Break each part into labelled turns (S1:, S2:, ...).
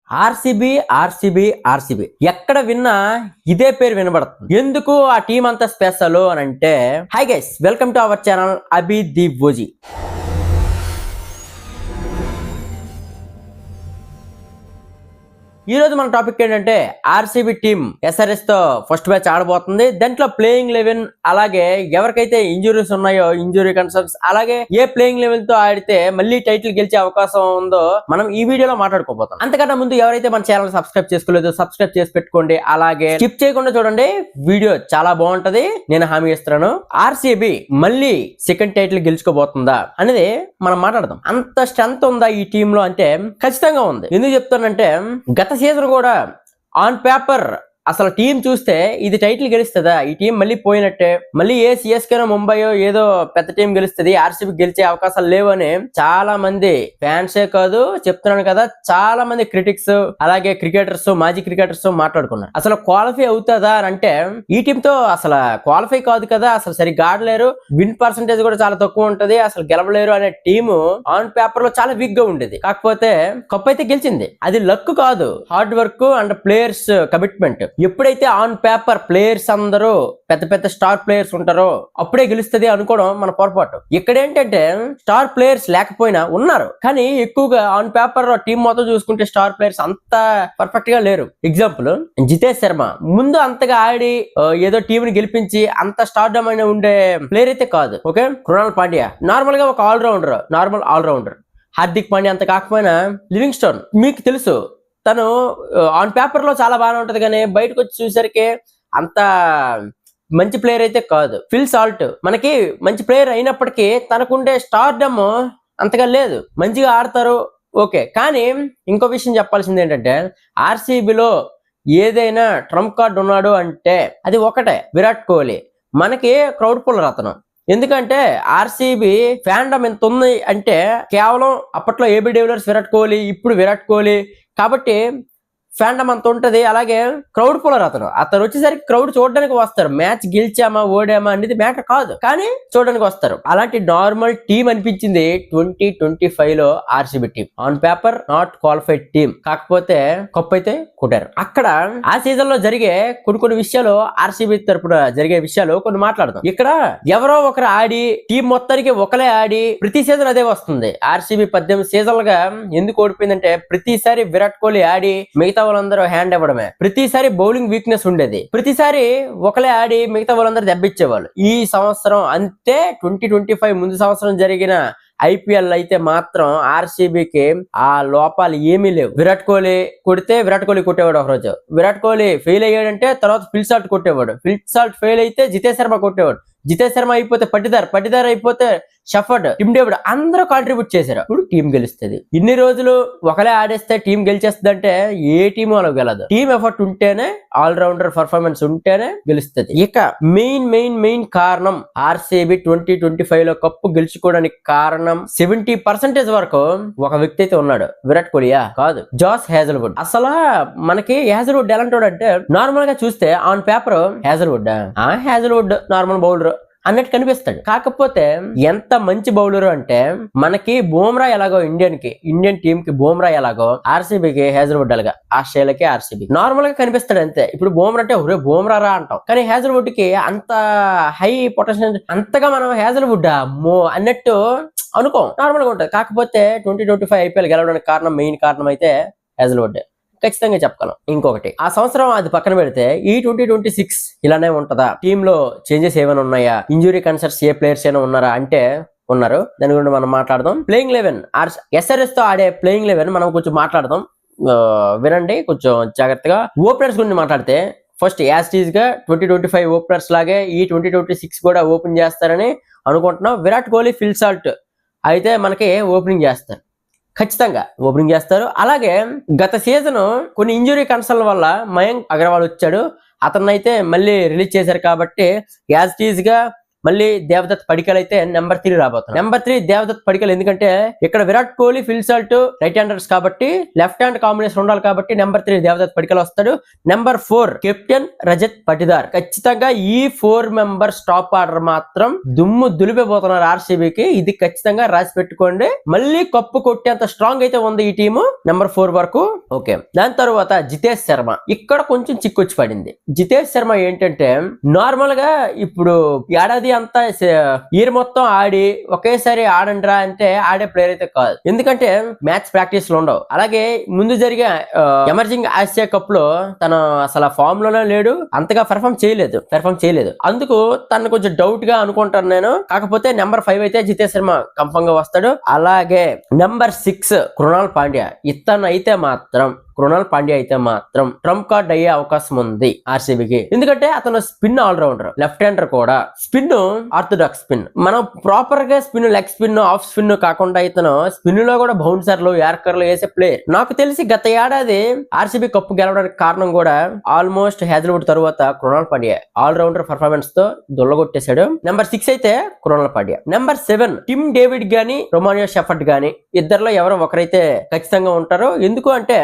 S1: RCB RCB RCB ఎక్కడ విన్నా ఇదే పేరు వినబడుతుంది. ఎందుకు ఆ టీం అంత స్పెషల్ అని అంటే, hi guys, welcome to our channel Abhi the OG. ఈ రోజు మన టాపిక్ ఏంటంటే ఆర్సీబీ టీం ఎస్ఆర్ఎస్ తో ఫస్ట్ మ్యాచ్ ఆడబోతుంది. దాంట్లో ప్లేయింగ్ 11 అలాగే ఎవరికైతే ఇంజురీస్ ఉన్నాయో ఇంజురీ కన్సర్న్స్, అలాగే ఏ ప్లేయింగ్ 11 తో ఆడితే మళ్ళీ టైటిల్ గెలిచే అవకాశం ఉందో మనం ఈ వీడియోలో మాట్లాడుకోబోతాం. అంతకన్నా ముందు ఎవరైతే మన ఛానల్ సబ్స్క్రైబ్ చేసుకోలేదో సబ్స్క్రైబ్ చేసి పెట్టుకోండి. అలాగే స్కిప్ చేయకుండా చూడండి, వీడియో చాలా బాగుంటది, నేను హామీ ఇస్తున్నాను. ఆర్సీబీ మళ్ళీ సెకండ్ టైటిల్ గెలుచుకోబోతుందా అనేది మనం మాట్లాడదాం. అంత స్ట్రెంత్ ఉందా ఈ టీమ్ లో అంటే ఖచ్చితంగా ఉంది. ఎందుకు చెప్తానంటే గత సీజన్ కూడా ఆన్ పేపర్ అసలు టీం చూస్తే ఇది టైటిల్ గెలుస్తుందా, ఈ టీం మళ్ళీ పోయినట్టే, మళ్ళీ ఏ సిఎస్కేనో ముంబైయో ఏదో పెద్ద టీం గెలుస్తుంది, ఆర్సీబీ గెలిచే అవకాశాలు లేవు అని చాలా మంది ఫ్యాన్సే కాదు చెప్తున్నాను కదా, చాలా మంది క్రిటిక్స్ అలాగే క్రికెటర్స్, మాజీ క్రికెటర్స్ మాట్లాడుకున్నారు. అసలు క్వాలిఫై అవుతుందా అని అంటే ఈ టీం తో అసలు క్వాలిఫై కాదు కదా, అసలు సరిగ్గా ఆడలేరు, విన్ పర్సంటేజ్ కూడా చాలా తక్కువ ఉంటది, అసలు గెలవలేరు అనే టీము ఆన్ పేపర్ లో చాలా వీక్ గా ఉండేది. కాకపోతే కప్ అయితే గెలిచింది. అది లక్ కాదు, hard work and players commitment. ఎప్పుడైతే ఆన్ పేపర్ ప్లేయర్స్ అందరూ పెద్ద పెద్ద స్టార్ ప్లేయర్స్ ఉంటారో అప్పుడే గెలుస్తుంది అనుకోవడం మన పొరపాటు. ఇక్కడ ఏంటంటే స్టార్ ప్లేయర్స్ లేకపోయినా ఉన్నారు, కానీ ఎక్కువగా ఆన్ పేపర్ టీం మొత్తం చూసుకుంటే స్టార్ ప్లేయర్స్ అంత పర్ఫెక్ట్ గా లేరు. ఎగ్జాంపుల్ జితేష్ శర్మ ముందు అంతగా ఆడి ఏదో టీం ని గెలిపించి అంత స్టార్డమ్ అయిన ఉండే ప్లేయర్ అయితే కాదు. ఓకే, కృణాల్ పాండ్యా నార్మల్ గా ఒక allrounder, normal allrounder. Hardik Pandya అంత కాకపోయినా లివింగ్ స్టోన్ మీకు తెలుసు, తను ఆన్ పేపర్ లో చాలా బాగానే ఉంటది, కానీ బయటకు వచ్చి చూసరికి అంత మంచి ప్లేయర్ అయితే కాదు. ఫిల్ సాల్ట్ మనకి మంచి ప్లేయర్ అయినప్పటికీ తనకుండే స్టార్డమ్ అంతగా లేదు. మంచిగా ఆడతారు ఓకే, కానీ ఇంకో విషయం చెప్పాల్సింది ఏంటంటే ఆర్సీబీలో ఏదైనా ట్రంప్ కార్డ్ ఉన్నాడు అంటే అది ఒకటే, విరాట్ కోహ్లీ. మనకి క్రౌడ్ పుల్లర్ అతను. ఎందుకంటే ఆర్సీబీ ఫ్యాండమ్ ఎంత ఉంది అంటే కేవలం అప్పట్లో ఏబీ డివిలియర్స్, విరాట్ కోహ్లీ, ఇప్పుడు విరాట్ కోహ్లీ, కాబట్టి ఫ్యాండమ్ అంత ఉంటది. అలాగే క్రౌడ్ పుల్లర్ అతను వచ్చేసరికి క్రౌడ్ చూడడానికి వస్తారు. మ్యాచ్ గెలిచామా ఓడామా అనేది మ్యాటర్ కాదు, కానీ చూడడానికి వస్తారు. అలాంటి నార్మల్ టీం అనిపించింది 2025 లో RCB team. On paper not qualified team, కాకపోతే కప్ అయితే కొట్టారు. అక్కడ ఆ సీజన్ లో జరిగే కొన్ని విషయాలు, ఆర్సీబీ తరపున జరిగే విషయాలు కొన్ని మాట్లాడదాం. ఇక్కడ ఎవరో ఒకరు ఆడి టీం మొత్తానికి ఒకలే ఆడి ప్రతి సీజన్ అదే వస్తుంది. ఆర్సీబీ 18 సీజన్లుగా ఎందుకు ఓడిపోయిందంటే ప్రతిసారి విరాట్ కోహ్లీ ఆడి మిగతా వాళ్ళందరూ హ్యాండ్ ఇవ్వడమే, ప్రతిసారి బౌలింగ్ వీక్నెస్ ఉండేది, ప్రతిసారి ఒకలే ఆడి మిగతా వాళ్ళందరూ దెబ్బిచ్చేవాళ్ళు. ఈ సంవత్సరం అంతే 2025 ముందు సంవత్సరం జరిగిన ఐపీఎల్ అయితే మాత్రం ఆర్సీబీకి ఆ లోపాలు ఏమీ లేవు. విరాట్ కోహ్లీ కొడితే విరాట్ కోహ్లీ కొట్టేవాడు ఒక రోజు, విరాట్ కోహ్లీ ఫెయిల్ అయ్యాడంటే తర్వాత ఫిల్ సాల్ట్ కొట్టేవాడు, ఫిల్ సాల్ట్ ఫెయిల్ అయితే జితేష్ శర్మ కొట్టేవాడు, జితేష్ శర్మ అయిపోతే పట్టిదార్ అయిపోతే షఫర్డ్, టిమ్ డేవిడ్, అందరూ కాంట్రిబ్యూట్ చేశారు. ఇప్పుడు టీం గెలుస్తుంది. ఇన్ని రోజులు ఒకలే ఆడేస్తే టీం గెలిచేస్తుంది అంటే ఏ టీం అలా గెలదు. టీం ఎఫర్ట్ ఉంటేనే, ఆల్రౌండర్ పర్ఫార్మెన్స్ ఉంటేనే గెలుస్తుంది. ఇక మెయిన్ కారణం ఆర్సీబీ 2025 లో కప్పు గెలుచుకోవడానికి కారణం 70% వరకు ఒక వ్యక్తి అయితే ఉన్నాడు. విరాట్ కోహ్లీయా? కాదు, జాస్ హేజల్వుడ్. అసలు మనకి హేజల్వుడ్ ఎలాంటి అంటే నార్మల్ గా చూస్తే on paper Hazlewood normal bowler అన్నట్టు కనిపిస్తాడు. కాకపోతే ఎంత మంచి బౌలర్ అంటే మనకి బూమ్రా ఎలాగో ఇండియన్ టీం కి బూమ్రా ఎలాగో ఆర్సీబీకి హేజల్వుడ్ అలాగా ఆస్ట్రేలియాకి ఆర్సీబీ నార్మల్ గా కనిపిస్తాడు అంతే. ఇప్పుడు బూమ్రా అంటే ఒరే బూమ్రా రా అంటాం, కానీ హేజల్వుడ్ కి అంత హై పొటెన్షియల్, అంతగా మనం హేజల్వుడ్ అమ్మో అన్నట్టు అనుకోం, నార్మల్ గా ఉంటుంది. కాకపోతే 2025 ఐపీఎల్ గెలవడానికి మెయిన్ కారణం అయితే హేజల్వుడ్ ఖచ్చితంగా చెప్పగలం. ఇంకొకటి, ఆ సంవత్సరం అది పక్కన పెడితే ఈ 2026 ఇలానే ఉంటదా, టీమ్ లో చేంజెస్ ఏమైనా ఉన్నాయా, ఇంజురీ కన్సర్న్స్ ఏ ప్లేయర్స్ అయినా ఉన్నారా అంటే ఉన్నారు. దాని గురించి మనం మాట్లాడదాం. ప్లేయింగ్ 11 ఎస్ఆర్ఎస్ తో ఆడే ప్లేయింగ్ 11 మనం కొంచెం మాట్లాడదాం, వినండి కొంచెం జాగ్రత్తగా. ఓపెనర్స్ గురించి మాట్లాడితే ఫస్ట్ యాస్టీజ్ గా 2025 ఓపెనర్స్ లాగే ఈ 2026 కూడా ఓపెన్ చేస్తారని అనుకుంటున్నాం. విరాట్ కోహ్లీ, ఫిల్ సాల్ట్ అయితే మనకి ఓపెనింగ్ చేస్తారు, ఖచ్చితంగా ఓపెనింగ్ చేస్తారు. అలాగే గత సీజన్ కొన్ని ఇంజురీ కన్సర్న్ వల్ల మయాంక్ అగర్వాల్ వచ్చాడు, అతన్ని అయితే మళ్ళీ రిలీజ్ చేశారు. కాబట్టి యాజ్ టీజ్ గా మళ్ళీ దేవదత్ పడికల్ అయితే నెంబర్ 3 రాబోతుంది. నెంబర్ 3 దేవదత్ పడికల్, ఎందుకంటే ఇక్కడ Virat Kohli, Phil Salt right handers కాబట్టి లెఫ్ట్ హ్యాండ్ కాంబినేషన్ ఉండాలి కాబట్టి నెంబర్ 3 దేవదత్ పడికల్ వస్తాడు. Number 4 captain Rajat Patidar. ఖచ్చితంగా ఈ 4 మెంబర్స్ టాప్ ఆర్డర్ మాత్రం దుమ్ము దులిపిపోతున్నారు ఆర్సీబీకి. ఇది ఖచ్చితంగా రాసి పెట్టుకోండి. మళ్ళీ కప్పు కొట్టేంత స్ట్రాంగ్ అయితే ఉంది ఈ టీము నెంబర్ 4 వరకు. ఓకే, దాని తర్వాత జితేష్ శర్మ. ఇక్కడ కొంచెం చిక్కొచ్చి పడింది. జితేష్ శర్మ ఏంటంటే నార్మల్ గా ఇప్పుడు ఏడాది అంతా ఇయర్ మొత్తం ఆడి ఒకేసారి ఆడండ్రా అంటే ఆడే ప్లేయర్ అయితే కాదు. ఎందుకంటే మ్యాచ్ ప్రాక్టీస్ లో ఉండవు. అలాగే ముందు జరిగే ఎమర్జింగ్ ఆసియా కప్ లో తను అసలు ఫామ్ లోనే లేడు, అంతగా పెర్ఫామ్ చేయలేదు. అందుకు తను కొంచెం డౌట్ గా అనుకుంటాను నేను. కాకపోతే నెంబర్ 5 అయితే జితేష్ శర్మ కన్ఫర్మ్ గా వస్తాడు. అలాగే నెంబర్ 6 కృణాల్ పాండ్యా. కృణాల్ పాండ్యా అయితే మాత్రం ట్రంప్ కార్డ్ అయ్యే అవకాశం ఉంది ఆర్సీబీకి. ఎందుకంటే అతను స్పిన్ ఆల్రౌండర్, లెఫ్ట్ హ్యాండర్ కూడా. స్పిన్ ఆర్థోడాక్స్ స్పిన్, మనం ప్రాపర్ గా spin, leg spin, of spin కాకుండా ఇతను స్పిన్ లో కూడా బౌన్సర్లు, యార్కర్లు వేసే ప్లేయర్. నాకు తెలిసి గత ఏడాది ఆర్సీబీ కప్పు గెలవడానికి కారణం కూడా ఆల్మోస్ట్ హ్యాజల్వుడ్ తర్వాత కృణాల్ పాండ్యా ఆల్రౌండర్ పర్ఫార్మెన్స్ తో దొల్లగొట్టేశాడు. నెంబర్ 6 అయితే Krunal Pandya. Number 7 Tim David గాని రొమానియో షెఫర్డ్ గాని ఇద్దరులో ఎవరో ఒకరైతే ఖచ్చితంగా ఉంటారు. ఎందుకు అంటే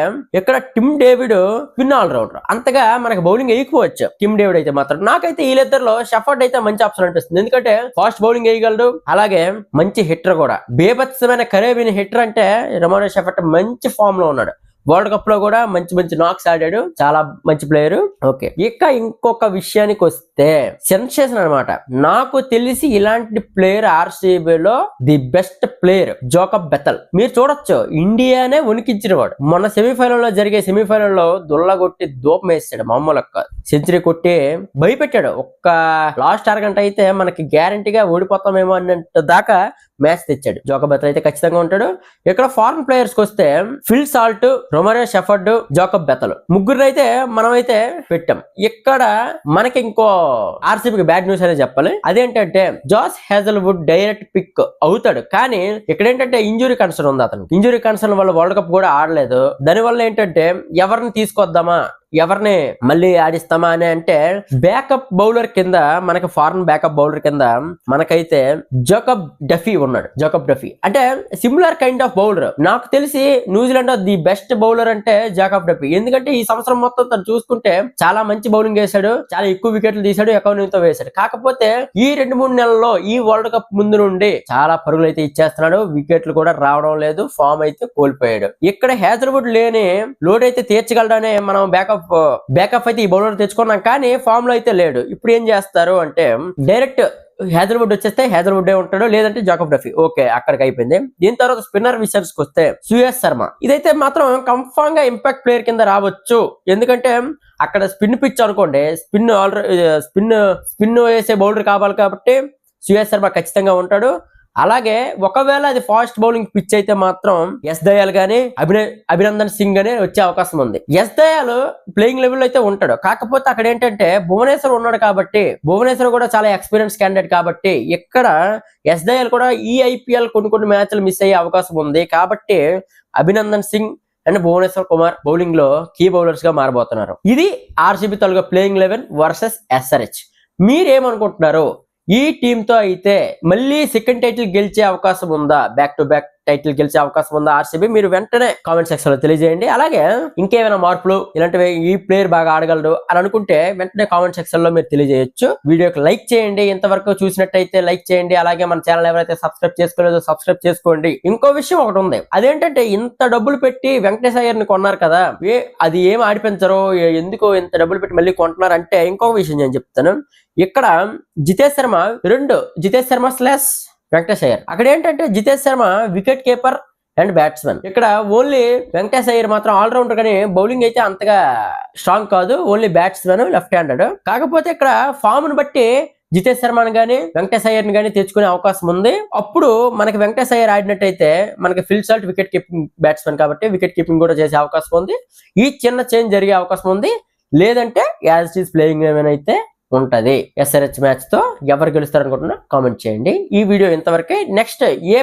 S1: ఇక్కడ టిమ్ డేవిడ్ స్పిన్ ఆల్రౌండర్, అంతగా మనకి బౌలింగ్ వేయకపోవచ్చు. టిమ్ డేవిడ్ అయితే మాత్రం నాకైతే వీళ్ళిద్దరిలో షెఫర్డ్ అయితే మంచి ఆప్షన్ అనిపిస్తుంది. ఎందుకంటే ఫాస్ట్ బౌలింగ్ వేయగలడు, అలాగే మంచి హిట్టర్ కూడా. బేభత్సమైన కరేబియన్ హిట్టర్ అంటే రొమానియో షెఫర్డ్ మంచి ఫామ్ లో ఉన్నాడు. వరల్డ్ కప్ లో కూడా మంచి నాక్స్ ఆడాడు, చాలా మంచి ప్లేయర్. ఓకే, ఇక ఇంకొక విషయానికి వస్తే సెన్సేషన్ అన్నమాట. నాకు తెలిసి ఇలాంటి player ఆర్సీబీలో the best player Jacob బెథల్. మీరు చూడొచ్చు, ఇండియానే వణికించిన వాడు. మొన్న సెమీఫైనల్ లో జరిగే సెమీఫైనల్ లో దొల్లగొట్టి దూపం వేసాడు, మామూలు సెంచరీ కొట్టి భయపెట్టాడు. ఒక్క లాస్ట్ అరగంట అయితే మనకి గ్యారంటీగా ఓడిపోతామేమో అన్నంత దాకా మ్యాచ్ తెచ్చాడు. జోకబ్ బెథల్ అయితే ఖచ్చితంగా ఉంటాడు. ఇక్కడ ఫారెన్ ప్లేయర్స్ కి వస్తే ఫిల్ సాల్ట్, రొమానియో షెఫర్డ్, జోకబ్ బెథల్ ముగ్గురు అయితే మనమైతే పెట్టాం. ఇక్కడ మనకి ఇంకో ఆర్సీబీకి బ్యాడ్ న్యూస్ అనే చెప్పాలి. అదేంటంటే జాస్ హేజల్వుడ్ డైరెక్ట్ పిక్ అవుతాడు, కానీ ఇక్కడ ఏంటంటే ఇంజురీ కన్సర్న్ ఉంది అతను. ఇంజురీ కన్సర్న్ వల్ల వరల్డ్ కప్ కూడా ఆడలేదు. దానివల్ల ఏంటంటే ఎవరిని తీసుకొద్దామా, ఎవరిని మళ్ళీ ఆడిస్తామా అని అంటే బ్యాకప్ బౌలర్ కింద మనకి ఫారెన్ బ్యాకప్ బౌలర్ కింద మనకైతే జాకబ్ డఫీ ఉన్నాడు. జాకబ్ డఫీ అంటే సిమిలర్ కైండ్ ఆఫ్ బౌలర్. నాకు తెలిసి న్యూజిలాండ్ ది బెస్ట్ బౌలర్ అంటే జాకబ్ డఫీ. ఎందుకంటే ఈ సంవత్సరం మొత్తం తను చూసుకుంటే చాలా మంచి బౌలింగ్ వేశాడు, చాలా ఎక్కువ వికెట్లు తీశాడు, ఎకౌంట్ వేశాడు. కాకపోతే ఈ 2-3 నెలల్లో ఈ వరల్డ్ కప్ ముందు నుండి చాలా పరుగులు అయితే ఇచ్చేస్తున్నాడు, వికెట్లు కూడా రావడం లేదు, ఫామ్ అయితే కోల్పోయాడు. ఇక్కడ హేజల్వుడ్ లేని లోడ్ అయితే తీర్చగలడనే మనం బ్యాకప్ అయితే ఈ బౌలర్ తెచ్చుకున్నాం, కానీ ఫామ్ లో అయితే లేడు. ఇప్పుడు ఏం చేస్తారు అంటే డైరెక్ట్ హేజల్వుడ్ వచ్చేస్తే హేజల్వుడ్ ఉంటాడు, లేదంటే జాకబ్ డఫీ. ఓకే, అక్కడికి అయిపోయింది. దీని తర్వాత స్పిన్నర్ విషయానికి వస్తే సుయేష్ శర్మ. ఇదైతే మాత్రం కన్ఫర్మ్ గా ఇంపాక్ట్ ప్లేయర్ కింద రావచ్చు. ఎందుకంటే అక్కడ స్పిన్ పిచ్ అనుకోండి, స్పిన్ వేసే బౌలర్ కావాలి కాబట్టి సుయేష్ శర్మ ఖచ్చితంగా ఉంటాడు. అలాగే ఒకవేళ అది ఫాస్ట్ బౌలింగ్ పిచ్ అయితే మాత్రం ఎస్ దయాల్ గానీ అభినందన్ సింగ్ గానీ వచ్చే అవకాశం ఉంది. ఎస్ దయాల్ ప్లేయింగ్ లెవెల్ అయితే ఉంటాడు, కాకపోతే అక్కడ ఏంటంటే భువనేశ్వర్ ఉన్నాడు కాబట్టి, భువనేశ్వర్ కూడా చాలా ఎక్స్పీరియన్స్ క్యాండిడేట్ కాబట్టి ఇక్కడ ఎస్ దయాల్ కూడా ఈ ఐపీఎల్ కొన్ని మ్యాచ్లు మిస్ అయ్యే అవకాశం ఉంది. కాబట్టి అభినందన్ సింగ్ అండ్ భువనేశ్వర్ కుమార్ బౌలింగ్ లో కీ బౌలర్స్ గా మారబోతున్నారు. ఇది ఆర్సీబీ తాలూకా ప్లేయింగ్ 11 వర్సెస్ ఎస్ఆర్హెచ్. మీరేమనుకుంటున్నారు? ఈ టీమ్ తో అయితే మళ్ళీ సెకండ్ టైటిల్ గెలిచే అవకాశం ఉందా? బ్యాక్ టు బ్యాక్ టైటిల్ గెలిచే అవకాశం ఉందా ఆర్సీబీ? మీరు వెంటనే కామెంట్ సెక్షన్ లో తెలియజేయండి. అలాగే ఇంకేమైనా మార్పులు ఇలాంటివి, ఈ ప్లేయర్ బాగా ఆడగలడు అని అనుకుంటే వెంటనే కామెంట్ సెక్షన్ లో మీరు తెలియజేయొచ్చు. వీడియోకి లైక్ చేయండి, ఇంతవరకు చూసినట్టయితే లైక్ చేయండి. అలాగే మన ఛానల్ ఎవరైతే సబ్స్క్రైబ్ చేసుకోలేదో సబ్స్క్రైబ్ చేసుకోండి. ఇంకో విషయం ఒకటి ఉంది, అదేంటంటే ఇంత డబ్బులు పెట్టి వెంకటేష్ అయ్యర్ ని కొన్నారు కదా, అది ఏం ఆడిపించరు, ఎందుకు ఇంత డబ్బులు పెట్టి మళ్ళీ కొంటున్నారు అంటే ఇంకొక విషయం నేను చెప్తాను. ఇక్కడ జితేష్ శర్మ స్లాష్ వెంకటేష్ అయ్యర్. అక్కడ ఏంటంటే Jitesh Sharma wicket keeper and batsmen. ఇక్కడ ఓన్లీ వెంకటేష్ అయ్యర్ మాత్రం ఆల్రౌండర్, కానీ బౌలింగ్ అయితే అంతగా స్ట్రాంగ్ కాదు, ఓన్లీ బ్యాట్స్మెన్, లెఫ్ట్ హ్యాండెడ్. కాకపోతే ఇక్కడ ఫామ్ ను బట్టి జితేష్ శర్మని గానీ వెంకటేష్ అయ్యర్ ని గానీ తెచ్చుకునే అవకాశం ఉంది. అప్పుడు మనకి వెంకటేష్ అయ్యర్ ఆడినట్టయితే మనకి Phil Salt wicket keeping batsmen కాబట్టి వికెట్ కీపింగ్ కూడా చేసే అవకాశం ఉంది. ఈ చిన్న చేంజ్ జరిగే అవకాశం ఉంది. లేదంటే యాజ్ ఇట్ ఈస్ ప్లేయింగ్ ఏమైనా అయితే ఉంటది. SRH మ్యాచ్ తో ఎవరు గెలుస్తారనుకుంటున్నా కామెంట్ చేయండి. ఈ వీడియో ఇంతవరకే. నెక్స్ట్ ఏ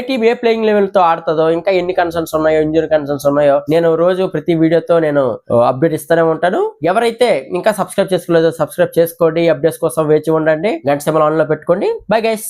S1: టీం ఏ ప్లేయింగ్ లెవెల్ తో ఆడుతుందో, ఇంకా ఎన్ని కన్సర్న్స్ ఉన్నాయో, ఇంజురీ కన్సర్న్స్ ఉన్నాయో నేను రోజు ప్రతి వీడియోతో నేను అప్డేట్ ఇస్తూనే ఉంటాను. ఎవరైతే ఇంకా సబ్స్క్రైబ్ చేసుకోలేదో సబ్స్క్రైబ్ చేసుకోండి. అప్డేట్స్ కోసం వేచి ఉండండి. గంట సింబల్ ఆన్ లో పెట్టుకోండి. Bye guys.